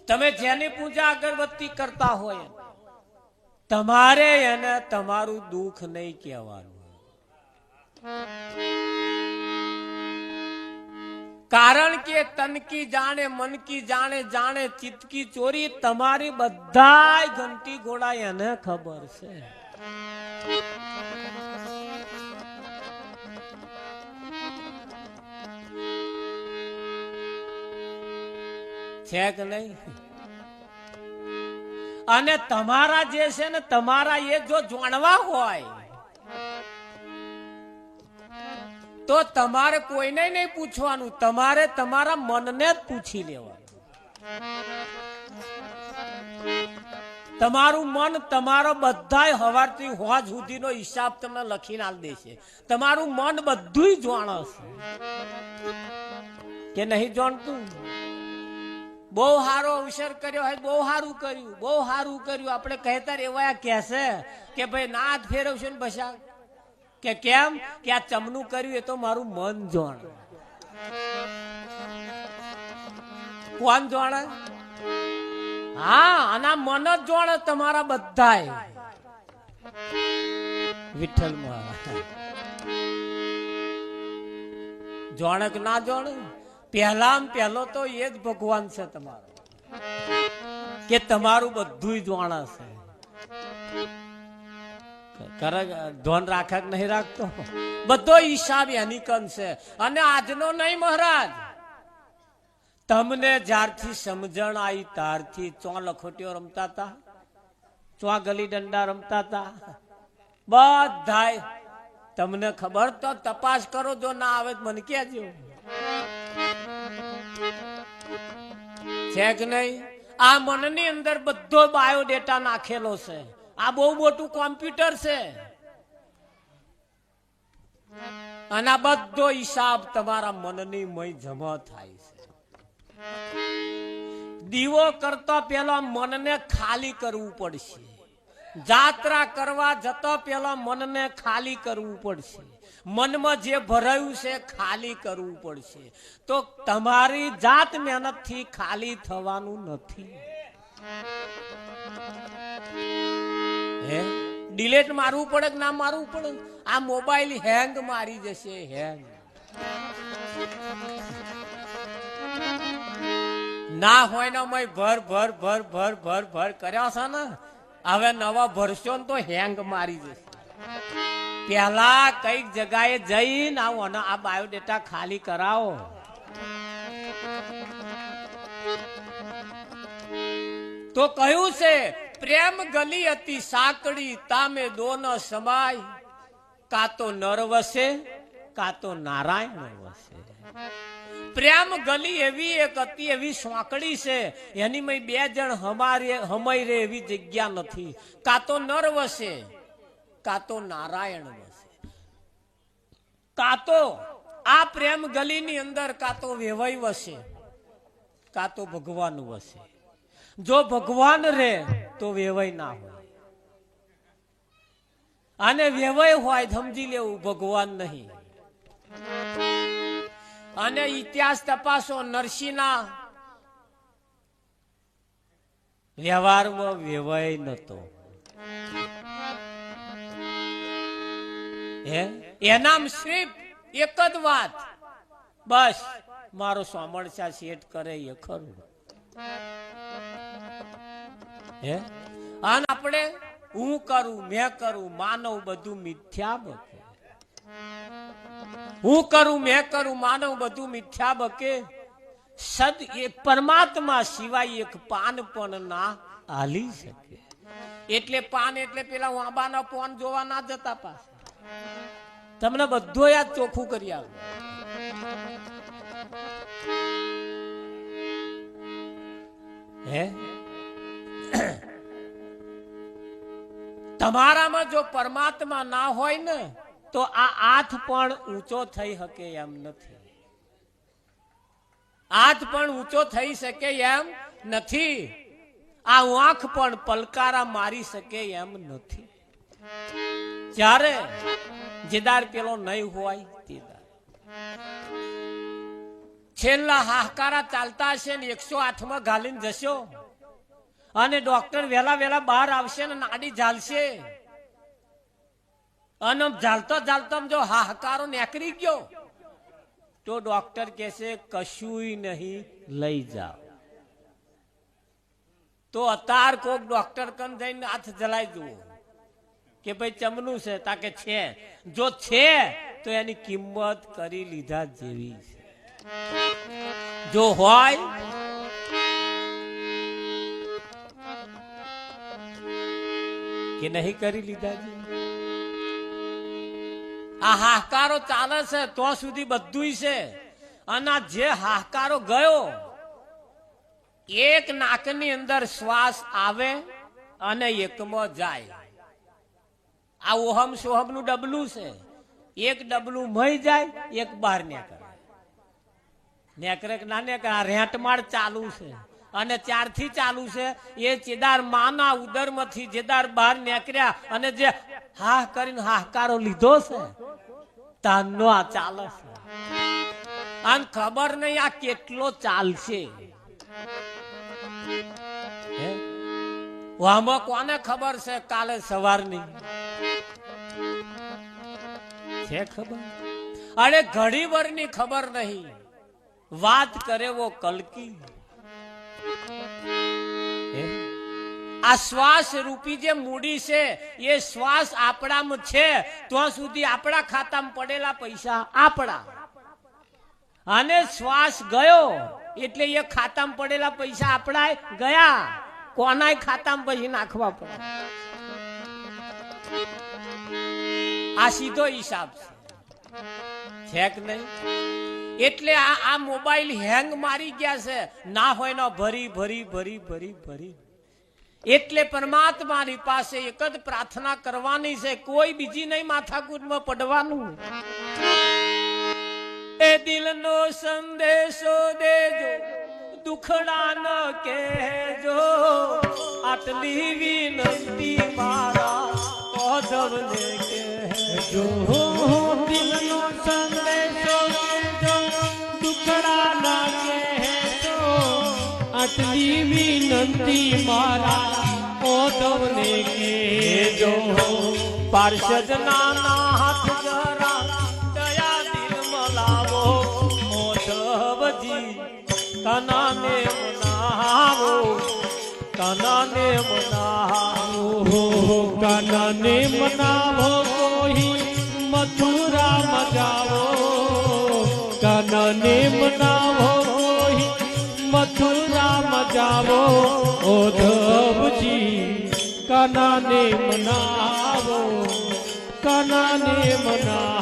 તમે જેની પૂજા અગરબત્તી કરતા હોય તમારે એને તમારું દુઃખ નહીં કહેવાનું, કારણ કે તન કી જાણે મન કી જાણે જાણે ચિત્ત કી ચોરી તમારી બધાય ઘંટી ઘોડા એને ખબર છે. છે કે નહીં? અને તમારા જે છે ને તમારા એ જો જાણવા હોય તો તમારે કોઈને નહીં પૂછવાનું, તમારે તમારા મનને જ પૂછી લેવાનું. તમારું મન તમારો બધાય હવારથી હોજ સુધીનો હિસાબ તમને લખીને આલ દેશે. તમારું મન બધું જાણે છે કે નહીં જાણતું? બહુ સારો અવસર કર્યો હોય, બહુ સારું કર્યું, બહુ સારું કર્યું. આપણે કહેતા એવા કહેશે કે ભાઈ નાથ ફેરવશે ને બસા કે કેમ કે આ ચમનું કર્યું એ તો મારું મન જાણે. કોણ જાણે? હા, આના મન જ જાણે તમારા બધાય. વિઠ્ઠલ જાણે કે ના જાણે? પહેલો તો એ જ ભગવાન છે તમારો, કે તમારું બધું જાણે છે. ધ્યાન રાખે કે નહીં રાખતો? બધો હિસાબ એની કન છે. અને આજનો નહીં મહારાજ, તમને જ્યારથી સમજણ આવી ત્યારથી ચો લખોટીઓ રમતા હતા, ચો ગલી દંડા રમતા હતા, બધાય તમને ખબર તો તપાસ કરો, જો ના આવે તો મને કહેજો. છે કે નહીં? આ મનની અંદર બધો બાયોડેટા નાખેલો છે. આ બહુ મોટું કોમ્પ્યુટર છે અને આ બધો હિસાબ તમારા મનની મય જમા થાય છે. દીવો કરતા પહેલા મનને ખાલી કરવું પડશે. જાત્રા કરવા જતા પહેલા મનને ખાલી કરવું પડશે. મનમાં જે ભરાયું છે ખાલી કરવું પડશે. તો તમારી જાત મહેનત થી ખાલી થવાનું નથી. ડિલેટ મારવું પડે કે ના મારવું પડે? આ મોબાઈલ હેંગ મારી જશે, હેંગ. ના હોય ને મય ભર ભર ભર ભર ભર ભર કર્યા છે ને, હવે નવા ભરશો ને તો હેંગ મારી જશે. પેલા કઈક જગાએ જઈને આવો અને આ બાયોડેટા ખાલી કરાવો. તો કહ્યું છે પ્રેમ ગલી હતી સાંકડી, તામે દોનો સમાય, કા તો નર વસે કા તો નારાયણ વસે. પ્રેમ ગલી એવી એક હતી, એવી સાંકડી છે, એની મય બે જણ હમાઈ રે એવી જગ્યા નથી. કા તો નર વસે કા તો નારાયણ વસે. કા તો આ પ્રેમ ગલીની અંદર કા તો વેવાઈ વસે કા તો ભગવાન વસે. જો ભગવાન રે તો વેવાઈ ના હોય, અને વેવાઈ હોય સમજી લેવું ભગવાન નહીં. અને ઇતિહાસ તપાસો, નરસિંહના વ્યવહારમાં વેવાઈ નતો. એનામ સિર્ફ એક જ વાત, બસ મારો સોમણસા સેટ કરે એ ખરું. અને આપણે હું કરું મેં કરું માનવ બધું મિથ્યા બકે. હું કરું મેં કરું માનવ બધું મિથ્યા બકે. સદ એ પરમાત્મા સિવાય એક પાન પણ ના હાલી શકે. એટલે પાન એટલે પેલા વાંબાના પોન જોવા ના જતા પાસે. તમને બધો યાદ ચોખ્ખું કરી આવે. તમારામાં જો પરમાત્મા ના હોય ને તો આ હાથ પણ ઊંચો થઈ શકે એમ નથી. હાથ પણ ઊંચો થઈ શકે એમ નથી. આ આંખ પણ પલકારા મારી શકે એમ નથી. જ્યારે જેદાર પેલો નહીં હોય તેદાર. છેલ્લા હાહાકારા ચાલતા હશે ને 108 ઘાલીને જશો અને ડોક્ટર વેલા બહાર આવશે ને નાડી ઝાલશે અને ઝાલતો જો હાહાકારો નીકળી ગયો તો ડોક્ટર કહેશે કશુંય નહીં લઈ જાઓ. તો અતાર કોક ડોક્ટર કન જઈને હાથ જલાઈ જુઓ કે ભાઈ ચમનું છે તાકે છે, જો છે તો એની કિંમત કરી લીધા જેવી છે. જો હોય કે નહીં કરી લીધા જેવી. આ હાહાકારો ચાલે છે તો સુધી બધું છે અને જે હાહાકારો ગયો એક નાકની અંદર શ્વાસ આવે અને એકમાં જાય. આ ઓહમ સોહમ નું ડબલું છે, એક ડબલું મહી જાય એક બહાર નેકરે ના નેકરે. આ રેંટમાળ ચાલુ છે અને ત્યારથી ચાલુ છે. એ ચેદાર માના ઉદર માંથી જેદાર બહાર નીકળ્યા અને જે હાહ કરીને હાહાકારો લીધો છે તાનો આ ચાલે છે. આને ખબર નહીં આ કેટલો ચાલશે. આમાં કોને ખબર છે કાલે સવારની છે ખબર? અરે ઘડી વરની ખબર નહીં. વાત કરે વો કલકી. આ શ્વાસ રૂપી જે મૂડી છે એ શ્વાસ આપણામાં છે તો સુધી આપણા ખાતામાં પડેલા પૈસા આપણા, અને શ્વાસ ગયો એટલે એ ખાતામાં પડેલા પૈસા આપણા ગયા. કોનાય ખાતામાં પછી નાખવા પડે. આ સીધો હિસાબ છે કે નહીં? એટલે આ મોબાઈલ હેંગ મારી ગયા છે ના હોય ને ભરી. એટલે પરમાત્માની પાસે એક જ પ્રાર્થના કરવાની છે, કોઈ બીજી નહીં માથાકૂટમાં પડવાનું. એ દિલનો સંદેશો દેજો, દુખડા ન કહેજો, આટલી વિનંતી મારા ઓઢવને કહેજો. દિલનો સંદેશો દેજો, દુખડા ન કહેજો, આટલી વિનંતી મારા ઓઢવને કહેજો. પાર્ષદ નાના હાથ જરા દયા દિલ મલાવો, ઓઢવજી કનાને મનાવો, કનાને મનાવો, કનાને મનાવો. કોઈ મથુરા મજાવો, કનાને મનાવો. કોઈ મથુરા મજાવો, ઓધવજી કનાને મનાવો, કનાને મનાવો.